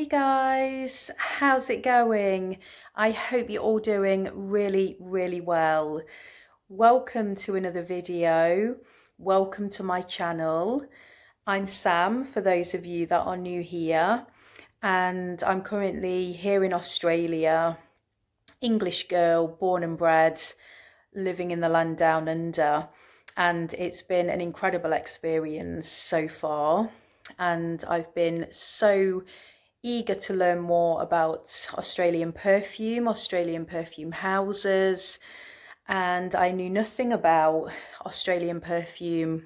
Guys, how's it going? I hope you're all doing really well. Welcome to another video. Welcome to my channel. I'm Sam, for those of you that are new here, and I'm currently here in Australia. English girl, born and bred, living in the land down under, and it's been an incredible experience so far, and I've been so eager to learn more about Australian perfume houses, and I knew nothing about Australian perfume.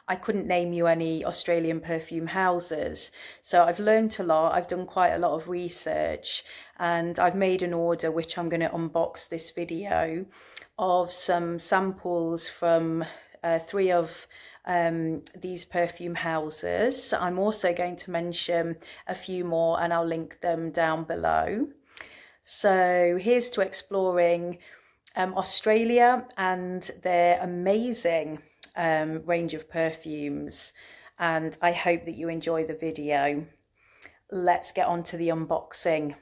I couldn't name you any Australian perfume houses. So I've learned a lot. I've done quite a lot of research, and I've made an order, which I'm going to unbox this video, of some samples from three of these perfume houses. I'm also going to mention a few more, and I'll link them down below. So here's to exploring Australia and their amazing range of perfumes, and I hope that you enjoy the video. Let's get on to the unboxing.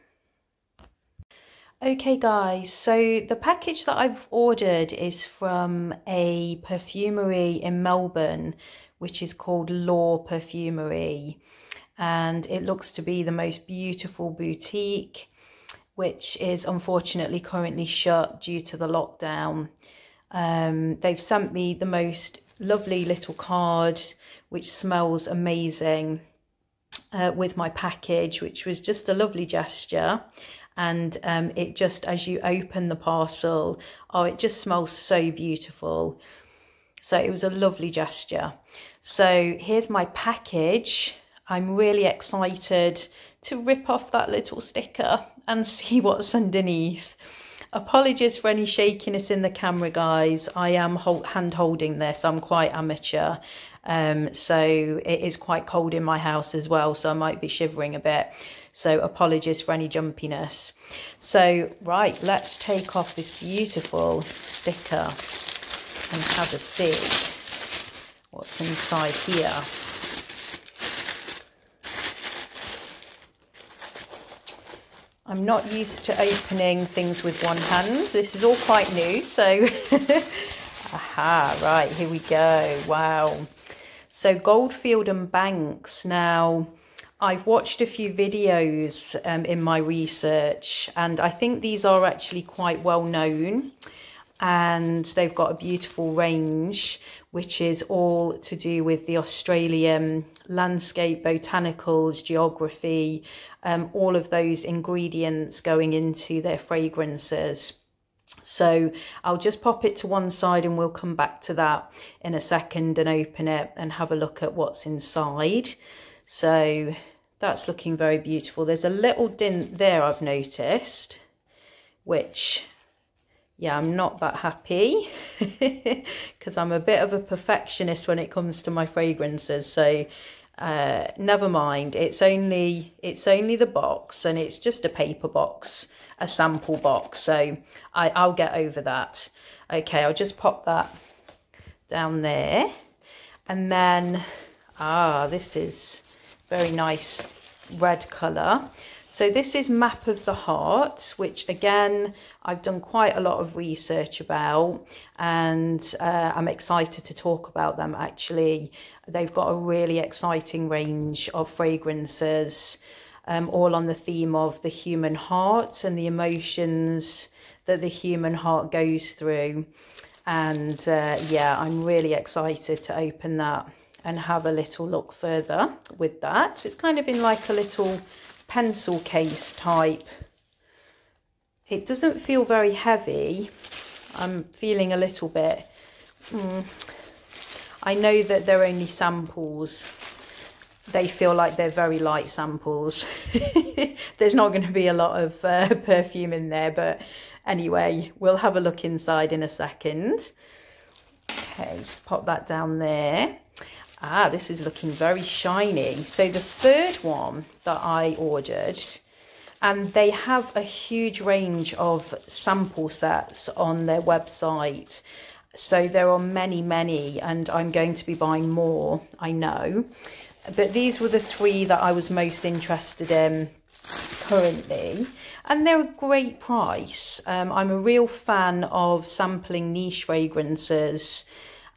Okay guys, so the package that I've ordered is from a perfumery in Melbourne, which is called Law Perfumery, and it looks to be the most beautiful boutique, which is unfortunately currently shut due to the lockdown. They've sent me the most lovely little card, which smells amazing, with my package, which was just a lovely gesture. And it just, as you open the parcel, oh, it just smells so beautiful. So it was a lovely gesture. So here's my package. I'm really excited to rip off that little sticker and see what's underneath. Apologies for any shakiness in the camera, guys. I am hand holding this. I'm quite amateur. So it is quite cold in my house as well, so I might be shivering a bit. So apologies for any jumpiness. So, right, let's take off this beautiful sticker and have a see what's inside here. I'm not used to opening things with one hand. This is all quite new, so aha, right, here we go. Wow. So Goldfield and Banks. Now, I've watched a few videos in my research, and I think these are actually quite well known, and they've got a beautiful range, which is all to do with the Australian landscape, botanicals, geography, all of those ingredients going into their fragrances. So I'll just pop it to one side, and we'll come back to that in a second and open it and have a look at what's inside. So that's looking very beautiful. There's a little dint there, I've noticed, which, yeah, I'm not that happy because I'm a bit of a perfectionist when it comes to my fragrances. So never mind. It's only the box, and it's just a paper box, a sample box. So I'll get over that. Okay, I'll just pop that down there, and then this is very nice red colour. So this is Map of the Heart, which again, I've done quite a lot of research about, and I'm excited to talk about them actually. They've got a really exciting range of fragrances, all on the theme of the human heart and the emotions that the human heart goes through. And yeah, I'm really excited to open that and have a little look further with that. It's kind of in like a little pencil case type. It doesn't feel very heavy. I'm feeling a little bit, I know that they're only samples. They feel like they're very light samples. There's not going to be a lot of perfume in there, but anyway, we'll have a look inside in a second. Okay, just pop that down there. This is looking very shiny. So the third one that I ordered, and they have a huge range of sample sets on their website. So there are many, and I'm going to be buying more, I know. But these were the three that I was most interested in. currently, and they're a great price. I'm a real fan of sampling niche fragrances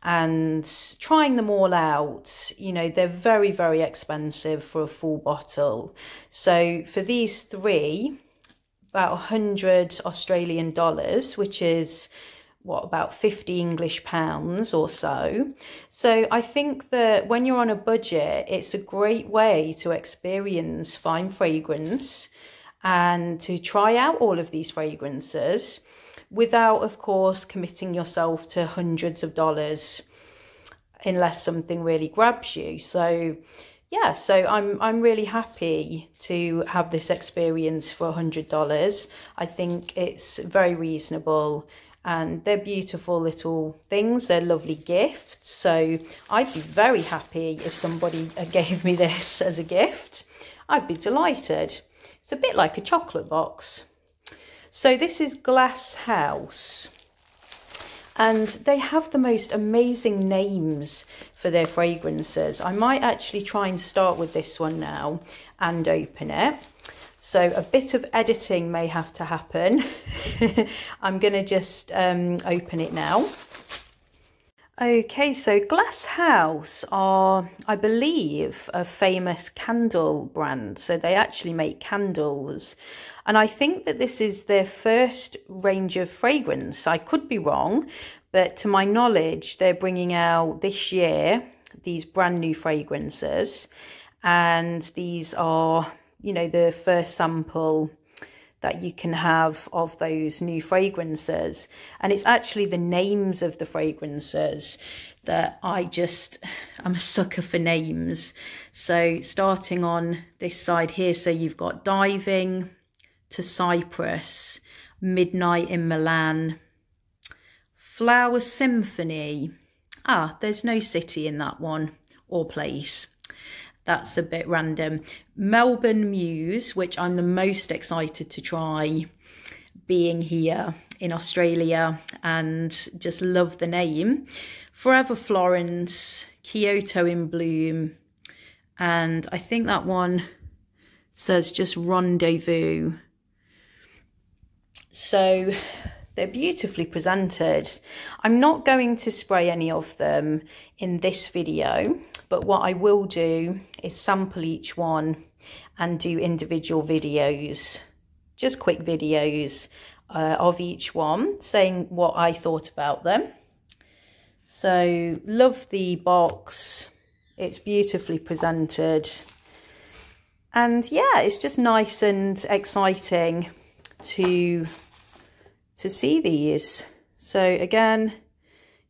and trying them all out. You know, they're very, very expensive for a full bottle. So for these three, about 100 Australian dollars, which is what, about 50 English pounds or so. So I think that when you're on a budget, it's a great way to experience fine fragrance and to try out all of these fragrances without, of course, committing yourself to hundreds of dollars unless something really grabs you. So yeah, so I'm really happy to have this experience for $100. I think it's very reasonable, and they're beautiful little things. They're lovely gifts. So I'd be very happy if somebody gave me this as a gift. I'd be delighted. It's a bit like a chocolate box. So this is Glasshouse, and they have the most amazing names for their fragrances. I might actually try and start with this one now and open it. So a bit of editing may have to happen. I'm going to just open it now. Okay, so Glasshouse are, I believe, a famous candle brand. So they actually make candles. And I think that this is their first range of fragrance. I could be wrong, but to my knowledge, they're bringing out this year these brand new fragrances. And these are, you know, the first sample that you can have of those new fragrances. And it's actually the names of the fragrances that I'm a sucker for names. So starting on this side here, so you've got Diving to Cyprus, Midnight in Milan, Flower Symphony. There's no city in that one, or place. That's a bit random. Melbourne Muse, which I'm the most excited to try, being here in Australia, and just love the name. Forever Florence, Kyoto in Bloom, and I think that one says just Rendezvous. So they're beautifully presented. I'm not going to spray any of them in this video, but what I will do is sample each one and do individual videos, just quick videos of each one, saying what I thought about them. So love the box. It's beautifully presented. And yeah, it's just nice and exciting to see these. So again,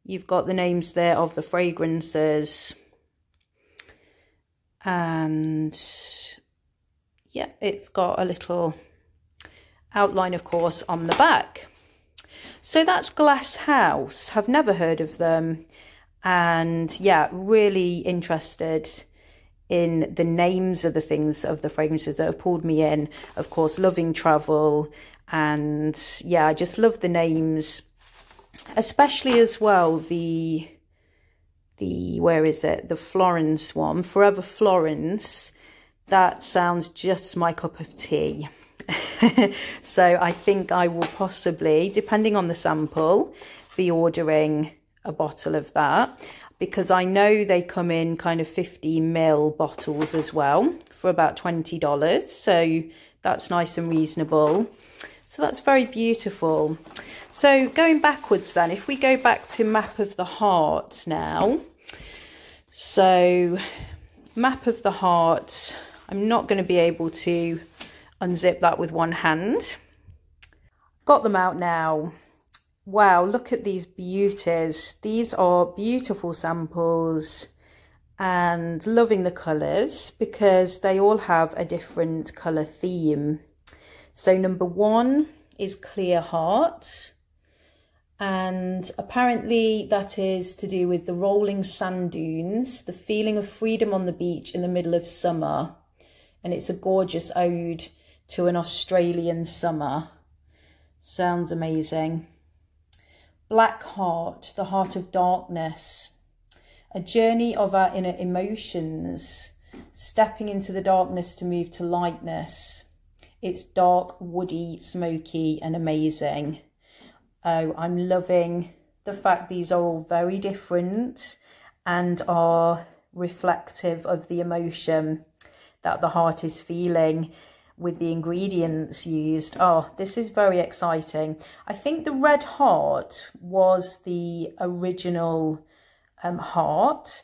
you've got the names there of the fragrances, and yeah, it's got a little outline, of course, on the back. So that's Glasshouse. Have never heard of them, and yeah, really interested in the names of the things, of the fragrances that have pulled me in. Of course, loving travel, and yeah, I just love the names, especially as well the where is it, the Florence one, Forever Florence. That sounds just my cup of tea. So I think I will possibly, depending on the sample, be ordering a bottle of that, because I know they come in kind of 50ml bottles as well for about $20. So that's nice and reasonable. So that's very beautiful. So going backwards then, if we go back to Map of the Heart now. So Map of the Heart, I'm not going to be able to unzip that with one hand. Got them out now. Wow, look at these beauties. These are beautiful samples, and loving the colours because they all have a different colour theme. So number 1 is Clear Heart, and apparently that is to do with the rolling sand dunes, the feeling of freedom on the beach in the middle of summer. And it's a gorgeous ode to an Australian summer. Sounds amazing. Black Heart, the heart of darkness, a journey of our inner emotions, stepping into the darkness to move to lightness. It's dark, woody, smoky and amazing. Oh, I'm loving the fact these are all very different and are reflective of the emotion that the heart is feeling with the ingredients used. Oh, this is very exciting. I think the red heart was the original heart,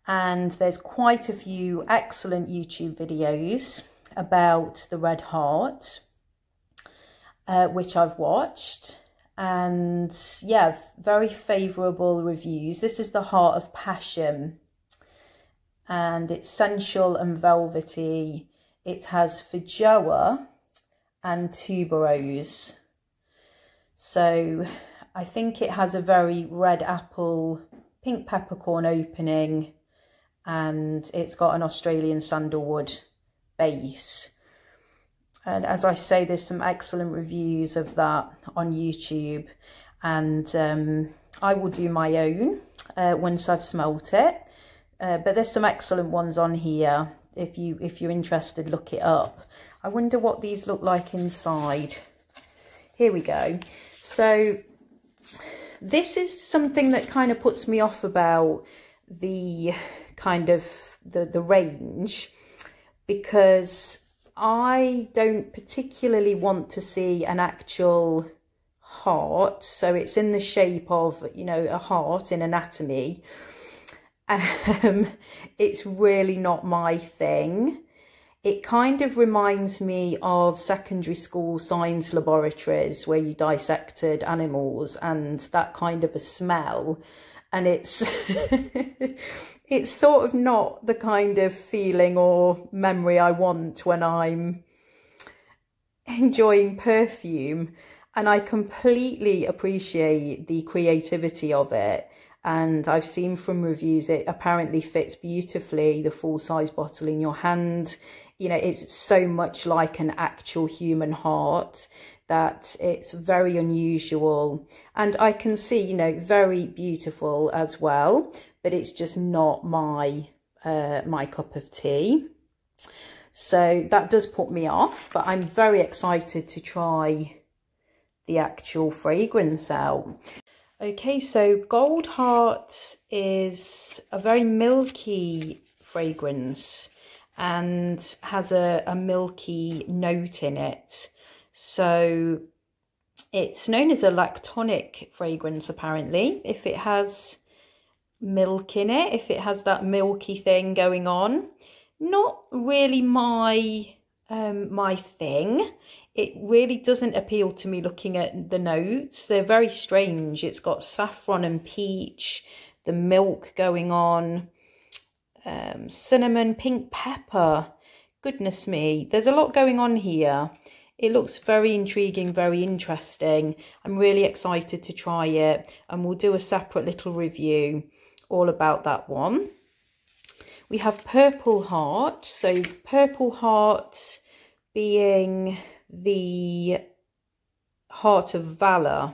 and there's quite a few excellent YouTube videos about the red heart, which I've watched, and yeah, very favourable reviews. This is the Heart of Passion, and it's sensual and velvety. It has feijoa and tuberose. So I think it has a very red apple, pink peppercorn opening, and it's got an Australian sandalwood base. And as I say, there's some excellent reviews of that on YouTube, and I will do my own once I've smelt it. But there's some excellent ones on here. If you're interested, look it up. I wonder what these look like inside. Here we go. So this is something that kind of puts me off about the kind of the range, because I don't particularly want to see an actual heart. So it's in the shape of, you know, a heart in anatomy. It's really not my thing. It kind of reminds me of secondary school science laboratories where you dissected animals and that kind of a smell. And it's it's sort of not the kind of feeling or memory I want when I'm enjoying perfume. And I completely appreciate the creativity of it. And I've seen from reviews it apparently fits beautifully, the full-size bottle in your hand. You know, it's so much like an actual human heart that it's very unusual. And I can see, you know, very beautiful as well, but it's just not my my cup of tea. So that does put me off, but I'm very excited to try the actual fragrance out. Okay, so Gold Heart is a very milky fragrance and has a milky note in it. So it's known as a lactonic fragrance, apparently, if it has milk in it, if it has that milky thing going on. Not really my my thing. It really doesn't appeal to me looking at the notes. They're very strange. It's got saffron and peach, the milk going on, cinnamon, pink pepper. Goodness me, there's a lot going on here. It looks very intriguing, very interesting. I'm really excited to try it, and we'll do a separate little review all about that one. We have Purple Heart. So Purple Heart being the Heart of Valor.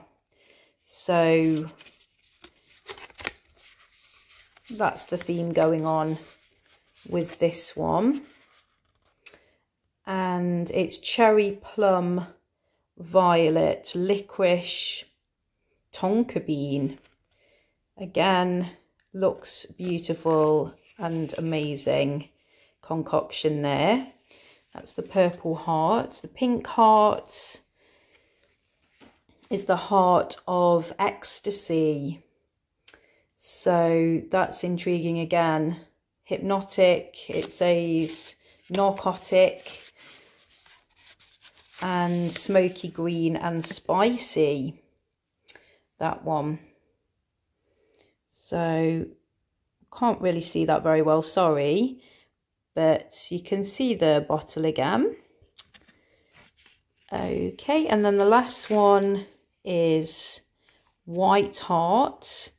So that's the theme going on with this one. And it's cherry, plum, violet, licorice, tonka bean. Again, looks beautiful and amazing concoction there. That's the Purple Heart. The Pink Heart is the Heart of Ecstasy. So that's intriguing again. Hypnotic, it says narcotic, and smoky green and spicy, that one. So can't really see that very well, sorry, but you can see the bottle again. Okay, and then the last one is White Heart,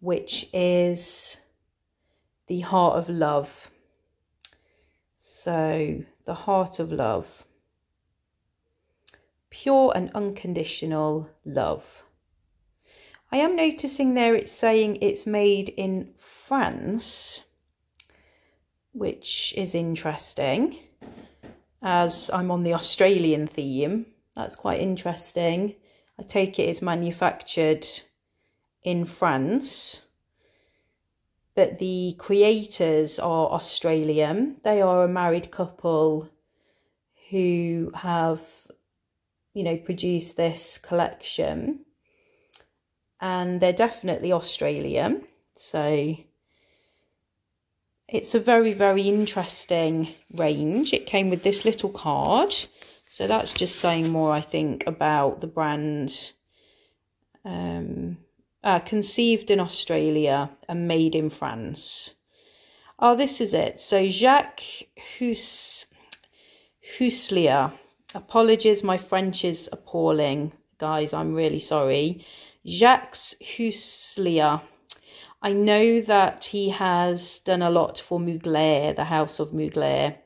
which is the Heart of Love. So the Heart of Love, pure and unconditional love. I am noticing there it's saying it's made in France, which is interesting. as I'm on the Australian theme. That's quite interesting. I take it is manufactured in France, but the creators are Australian. They are a married couple who have, you know, produced this collection, and they're definitely Australian. So it's a very, very interesting range. It came with this little card. So that's just saying more, I think, about the brand. Conceived in Australia and made in France. Oh, this is it. So Jacques Houslier. Apologies, my French is appalling. Guys, I'm really sorry. Jacques Houslier. I know that he has done a lot for Mugler, the House of Mugler.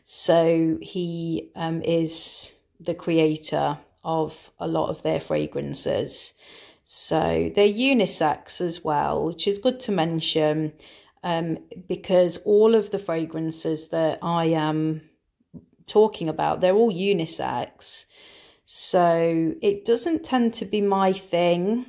So he is the creator of a lot of their fragrances. So they're unisex as well, which is good to mention, because all of the fragrances that I am talking about, they're all unisex. So it doesn't tend to be my thing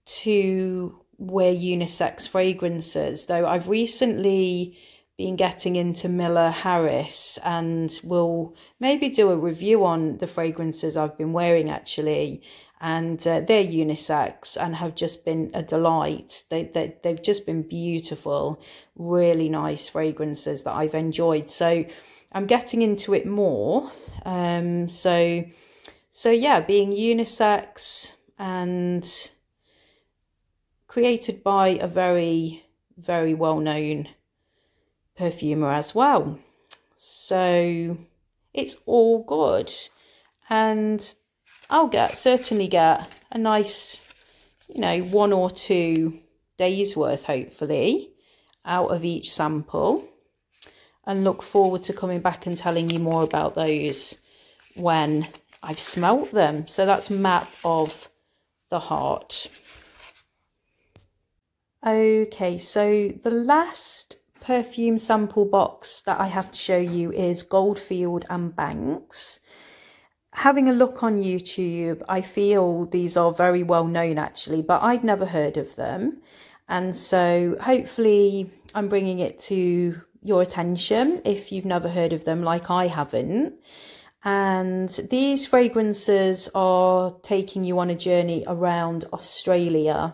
to wear unisex fragrances, though I've recently been getting into Miller Harris, and will maybe do a review on the fragrances I've been wearing actually, and they're unisex and have just been a delight. They've just been beautiful, really nice fragrances that I've enjoyed. So I'm getting into it more. So yeah, being unisex and created by a very, very well-known perfumer as well. So it's all good, and I'll certainly get a nice, you know, 1 or 2 days worth hopefully out of each sample, and look forward to coming back and telling you more about those when I've smelt them. So that's Map of the Heart. Okay, so the last perfume sample box that I have to show you is Goldfield and Banks. Having a look on YouTube, I feel these are very well known actually, but I'd never heard of them. And so hopefully I'm bringing it to your attention if you've never heard of them like I haven't. And these fragrances are taking you on a journey around Australia.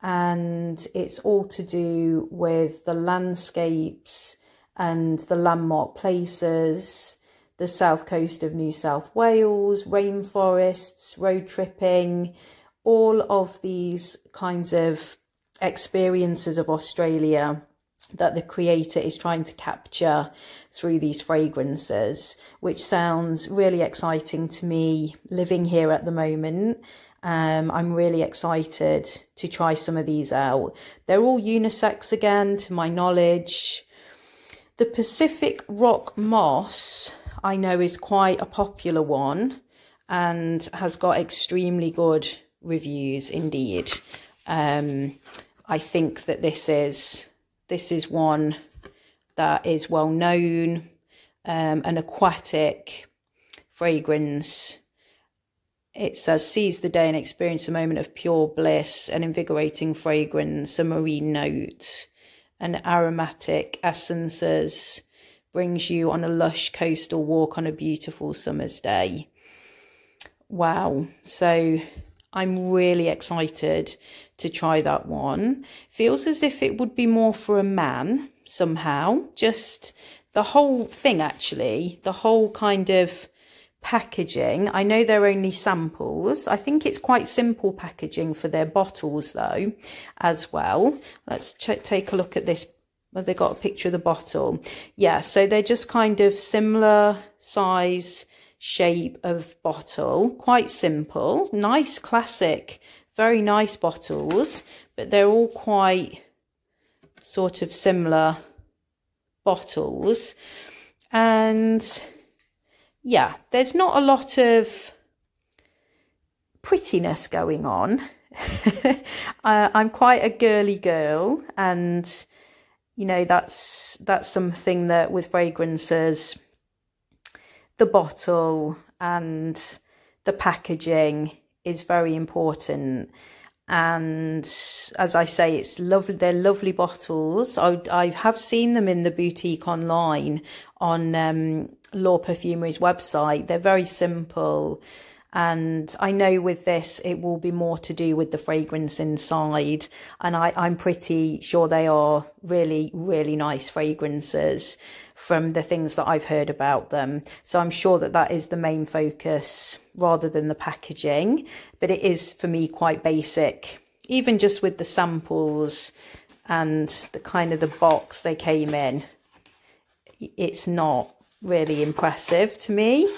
And it's all to do with the landscapes and the landmark places, the south coast of New South Wales, rainforests, road tripping, all of these kinds of experiences of Australia that the creator is trying to capture through these fragrances, which sounds really exciting to me living here at the moment. I'm really excited to try some of these out. They're all unisex again, to my knowledge. The Pacific Rock Moss, I know, is quite a popular one and has got extremely good reviews indeed. I think that this is one that is well known, an aquatic fragrance. It says, seize the day and experience a moment of pure bliss, an invigorating fragrance, a marine note, and aromatic essences, brings you on a lush coastal walk on a beautiful summer's day. Wow. So I'm really excited to try that one. Feels as if it would be more for a man somehow. Just the whole thing actually, the whole kind of packaging. I know they're only samples. I think it's quite simple packaging for their bottles though as well. Let's take a look at this. Have they got a picture of the bottle? Yeah, so they're just kind of similar size, shape of bottle, quite simple, nice, classic, very nice bottles, but they're all quite sort of similar bottles. And yeah, there's not a lot of prettiness going on. I'm quite a girly girl, and you know, that's something that with fragrances the bottle and the packaging is very important. And as I say, it's lovely. They're lovely bottles. I have seen them in the boutique online on Law Perfumery's website. They're very simple. And I know with this, it will be more to do with the fragrance inside. And I'm pretty sure they are really, really nice fragrances from the things that I've heard about them. So I'm sure that that is the main focus rather than the packaging. But it is, for me, quite basic. Even just with the samples and the kind of the box they came in, it's not really impressive to me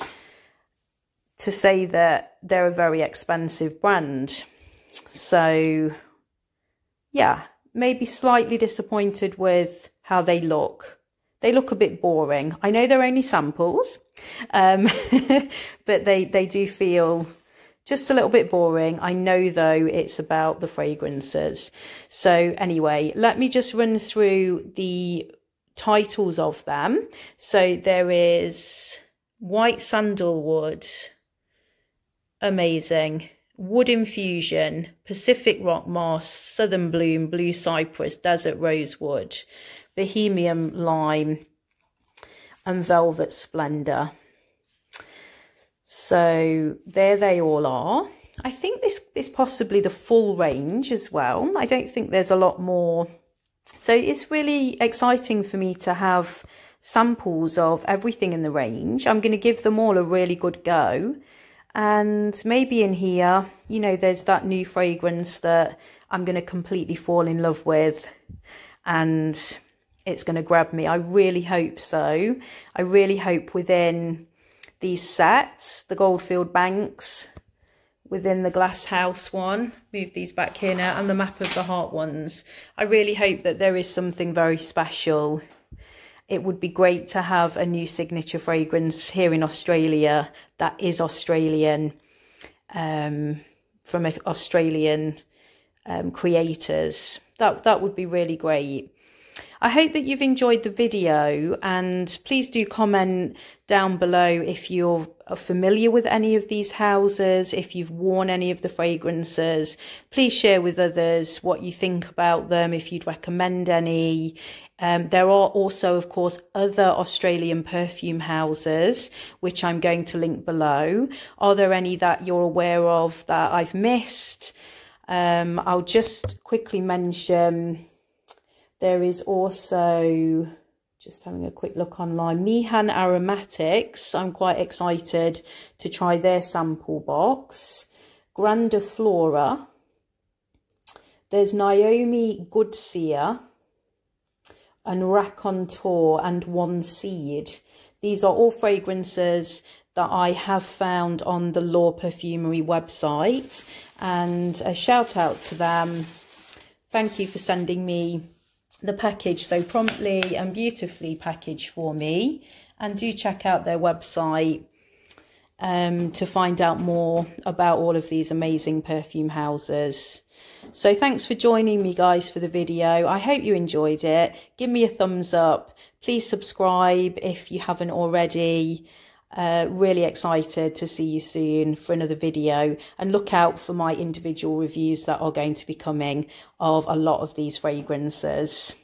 to say that they're a very expensive brand. So yeah, maybe slightly disappointed with how they look. They look a bit boring. I know they're only samples, but they do feel just a little bit boring. I know though it's about the fragrances. So anyway, let me just run through the titles of them. So there is White Sandalwood, amazing. Wood Infusion, Pacific Rock Moss, Southern Bloom, Blue Cypress, Desert Rosewood, Bohemian Lime, and Velvet Splendor. So there they all are. I think this is possibly the full range as well. I don't think there's a lot more. So it's really exciting for me to have samples of everything in the range. I'm going to give them all a really good go. And maybe in here, you know, there's that new fragrance that I'm going to completely fall in love with. And it's going to grab me. I really hope so. I really hope within these sets, the Goldfield Banks, within the Glasshouse one, move these back here now, and the Map of the Heart ones, I really hope that there is something very special. It would be great to have a new signature fragrance here in Australia that is Australian, from Australian creators. That would be really great. I hope that you've enjoyed the video, and please do comment down below if you're familiar with any of these houses, if you've worn any of the fragrances. Please share with others what you think about them, if you'd recommend any. There are also, of course, other Australian perfume houses, which I'm going to link below. Are there any that you're aware of that I've missed? I'll just quickly mention, there is also, just having a quick look online, Mihan Aromatics. I'm quite excited to try their sample box. Grandiflora. There's Naomi Godser and Raconteur and One Seed. These are all fragrances that I have found on the Law Perfumery website. And a shout out to them. Thank you for sending me the package so promptly and beautifully packaged for me. And do check out their website to find out more about all of these amazing perfume houses. So thanks for joining me, guys, for the video. I hope you enjoyed it. Give me a thumbs up. Please subscribe if you haven't already. Really excited to see you soon for another video, and look out for my individual reviews that are going to be coming of a lot of these fragrances.